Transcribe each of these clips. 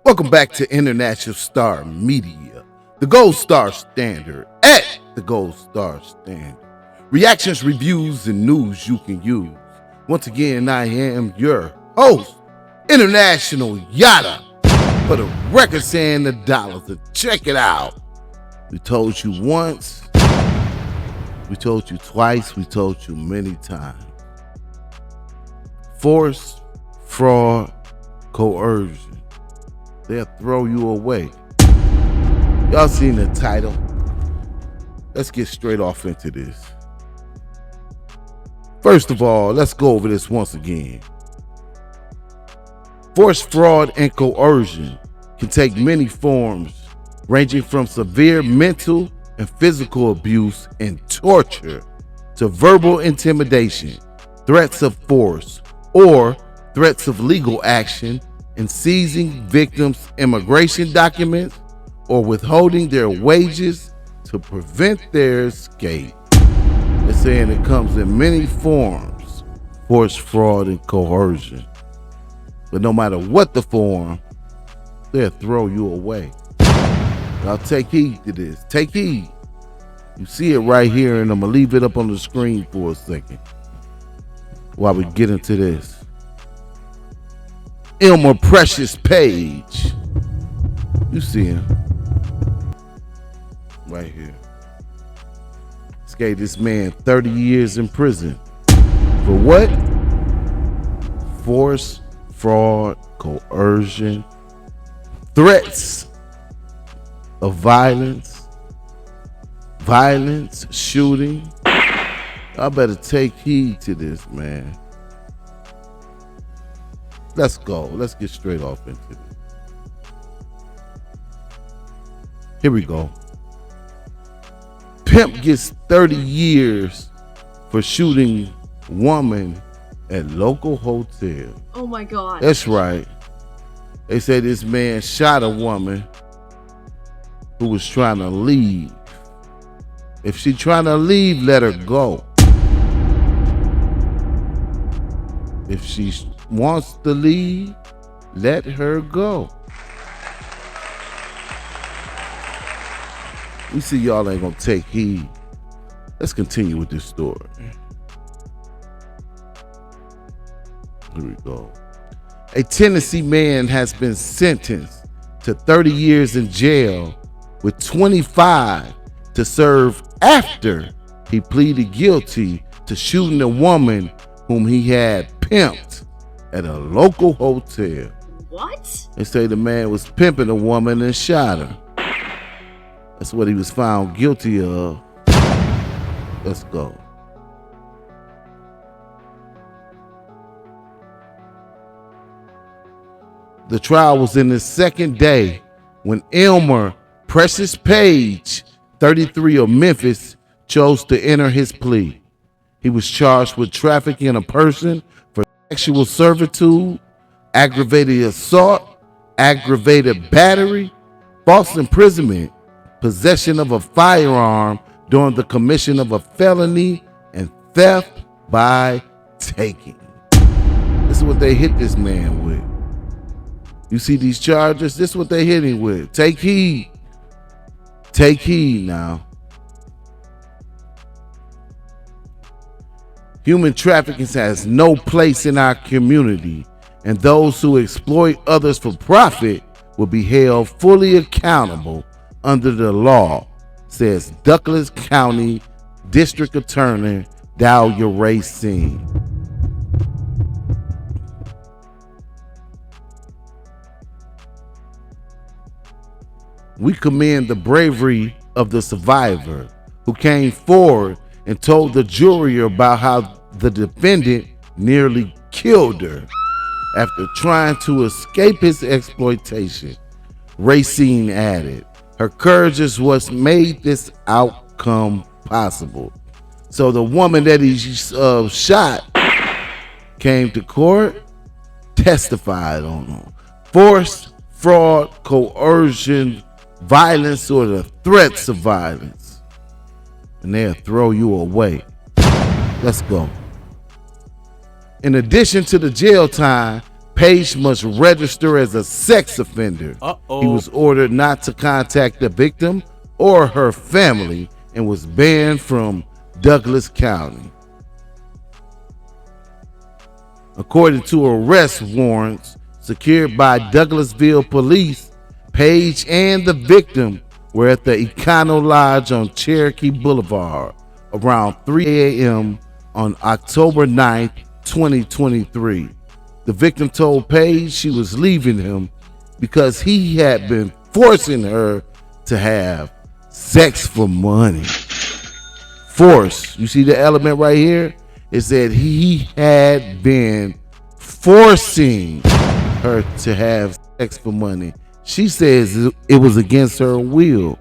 Welcome back to International Star Media, the Gold Star Standard at the Gold Star Standard. Reactions, reviews, and news you can use. Once again, I am your host, International Yada, for the record saying the dollars. So check it out. We told you once, we told you twice, we told you many times. Force, fraud, coercion. They'll throw you away. Y'all seen the title? Let's get straight off into this. First of all, let's go over this once again. Force, fraud, and coercion can take many forms, ranging from severe mental and physical abuse and torture to verbal intimidation, threats of force, or threats of legal action in seizing victims' immigration documents or withholding their wages to prevent their escape. They're saying it comes in many forms, force, fraud, and coercion. But no matter what the form, they'll throw you away. Now take heed to this. Take heed. You see it right here, and I'm going to leave it up on the screen for a second while we get into this. Elmer Precious Page. You see him right here. This gave this man 30 years in prison. For what? Force, fraud, coercion, threats of violence, shooting. I better take heed to this, man. Let's go. Let's get straight off into it. Here we go. Pimp gets 30 years for shooting woman at local hotel. Oh my God. That's right. They say this man shot a woman who was trying to leave. If she trying to leave, let her go. If she wants to leave, let her go. We see y'all ain't gonna take heed. Let's continue with this story. Here we go. A Tennessee man has been sentenced to 30 years in jail with 25 to serve after he pleaded guilty to shooting a woman whom he had pimped at a local hotel. What? They say the man was pimping a woman and shot her. That's what he was found guilty of. Let's go. The trial was in the second day when Elmer Precious Page, 33 of Memphis, chose to enter his plea. He was charged with trafficking a person for sexual servitude, aggravated assault, aggravated battery, false imprisonment, possession of a firearm during the commission of a felony, and theft by taking. This is what they hit this man with. You see these charges? This is what they hit him with. Take heed. Take heed now. Human trafficking has no place in our community, and those who exploit others for profit will be held fully accountable under the law, says Douglas County District Attorney Dahlia Racine. We commend the bravery of the survivor who came forward and told the jury about how the defendant nearly killed her after trying to escape his exploitation. Racine added, her courage is what made this outcome possible. So the woman that he shot came to court, testified on him. Force, fraud, coercion, violence, or the threats of violence. And they'll throw you away. Let's go. In addition to the jail time, Page must register as a sex offender. He was ordered not to contact the victim or her family and was banned from Douglas County. According to arrest warrants secured by Douglasville police, Page and the victim were at the Econo Lodge on Cherokee Boulevard around 3 a.m. on October 9th, 2023. The victim told Page she was leaving him because he had been forcing her to have sex for money. Force. You see the element right here? It said he had been forcing her to have sex for money. She says it was against her will.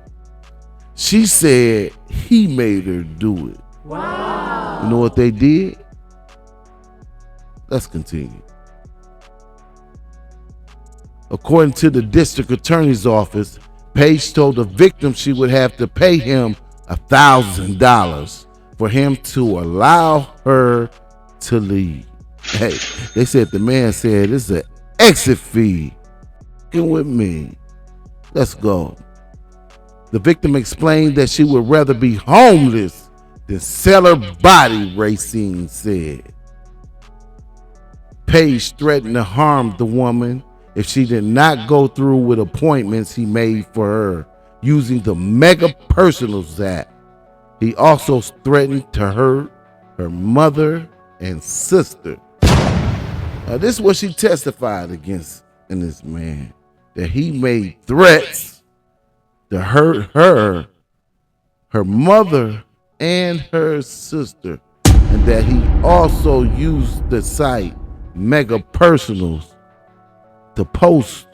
She said he made her do it. Wow. You know what they did? Let's continue. According to the district attorney's office, Page told the victim she would have to pay him $1,000 for him to allow her to leave. Hey, they said the man said it's an exit fee. Get with me. Let's go. The victim explained that she would rather be homeless than sell her body, Racine said. Page threatened to harm the woman if she did not go through with appointments he made for her using the Mega Personals app. He also threatened to hurt her mother and sister. Now, this is what she testified against in this man, that he made threats to hurt her, her mother, and her sister, and that he also used the site Mega Personals to post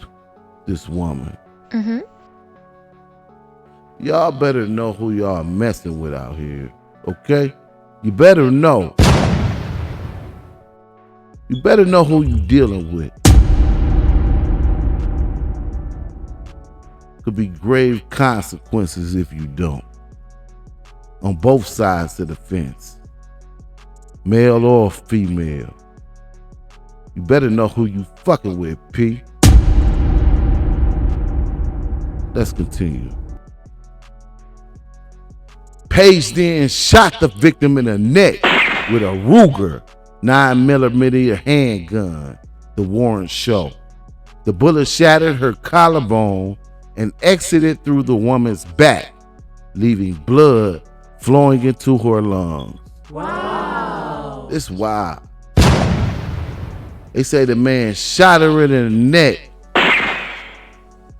this woman. Mm-hmm. Y'all better know who y'all messing with out here, okay? You better know. You better know who you dealing with. Could be grave consequences if you don't. On both sides of the fence. Male or female. You better know who you fucking with, P. Let's continue. Page then shot the victim in the neck with a Ruger 9mm handgun, the warrants show. The bullet shattered her collarbone and exited through the woman's back, leaving blood flowing into her lungs. Wow. It's wild. They say the man shot her in the neck,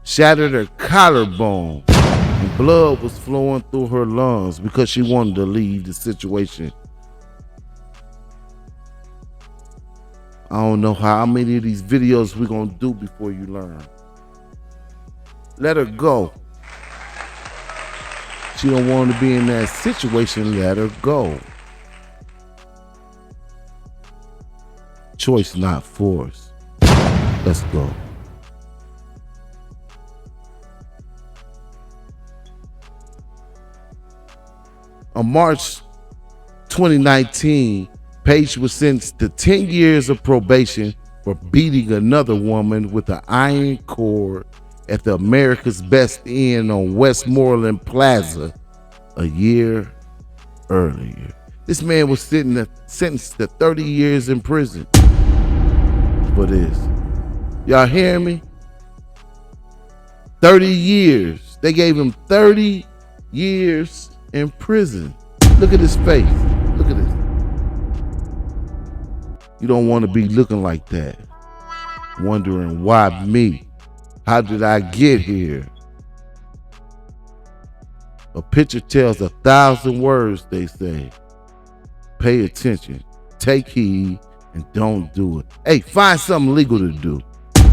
shattered her collarbone, and blood was flowing through her lungs because she wanted to leave the situation. I don't know how many of these videos we're going to do before you learn. Let her go. She don't want to be in that situation. Let her go. Choice, not force. Let's go. On March 2019, Page was sentenced to 10 years of probation for beating another woman with an iron cord at the America's Best Inn on Westmoreland Plaza a year earlier. This man was sentenced to 30 years in prison for this. Y'all hear me? 30 years. They gave him 30 years in prison. Look at his face. Look at this. You don't want to be looking like that. Wondering why me? How did I get here? A picture tells 1,000 words, they say. Pay attention, take heed, and don't do it. Hey, find something legal to do.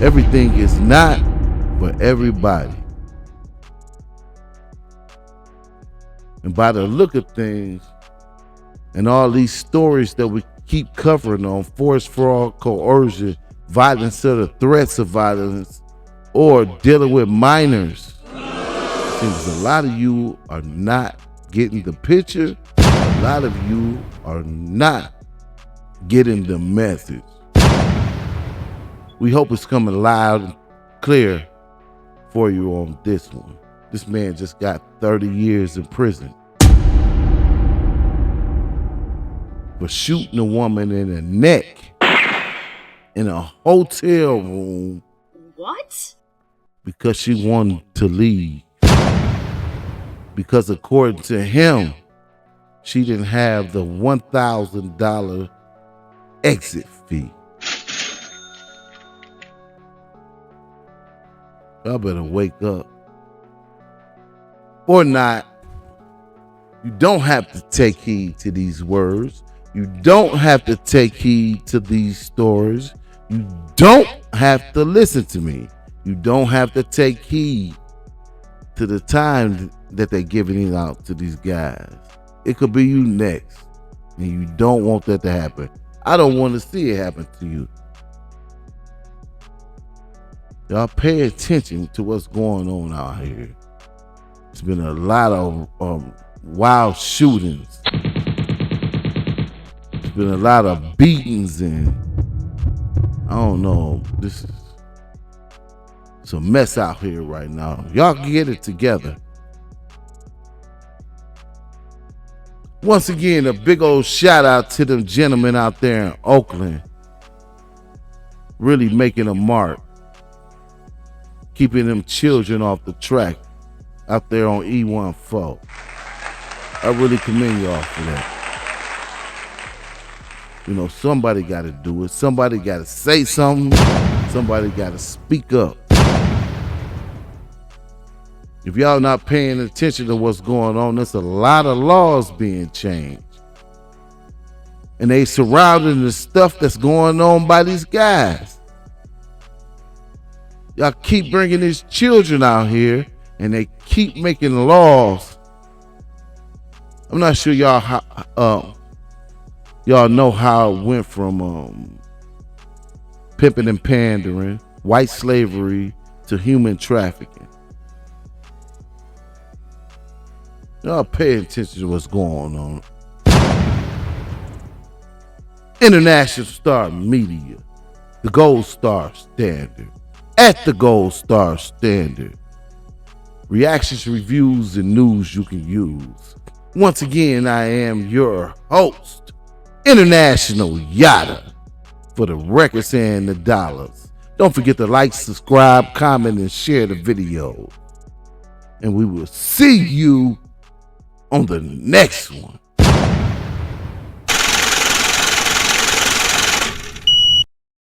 Everything is not for everybody. And by the look of things, and all these stories that we keep covering on force, fraud, coercion, violence, or the threats of violence, or dealing with minors, seems a lot of you are not getting the picture. A lot of you are not getting the message. We hope it's coming loud and clear for you on this one. This man just got 30 years in prison for shooting a woman in the neck in a hotel room. What? Because she wanted to leave. Because according to him, she didn't have the $1,000 exit fee. Y'all better wake up. Or not. You don't have to take heed to these words. You don't have to take heed to these stories. You don't have to listen to me. You don't have to take heed to the time that they're giving it out to these guys. It could be you next, and you don't want that to happen. I don't want to see it happen to you. Y'all pay attention to what's going on out here. There's been a lot of wild shootings. There's been a lot of beatings, and I don't know. This is a mess out here right now. Y'all get it together. Once again, a big old shout out to them gentlemen out there in Oakland. Really making a mark. Keeping them children off the track out there on E14. I really commend y'all for that. You know, somebody got to do it. Somebody got to say something. Somebody got to speak up. If y'all not paying attention to what's going on, there's a lot of laws being changed. And they surrounding the stuff that's going on by these guys. Y'all keep bringing these children out here and they keep making laws. I'm not sure y'all know how it went from pimping and pandering, white slavery, to human trafficking. Y'all pay attention to what's going on. International Star Media, the Gold Star Standard. At the Gold Star Standard. Reactions, reviews, and news you can use. Once again, I am your host, International Yada, for the records and the dollars. Don't forget to like, subscribe, comment, and share the video. And we will see you on the next one.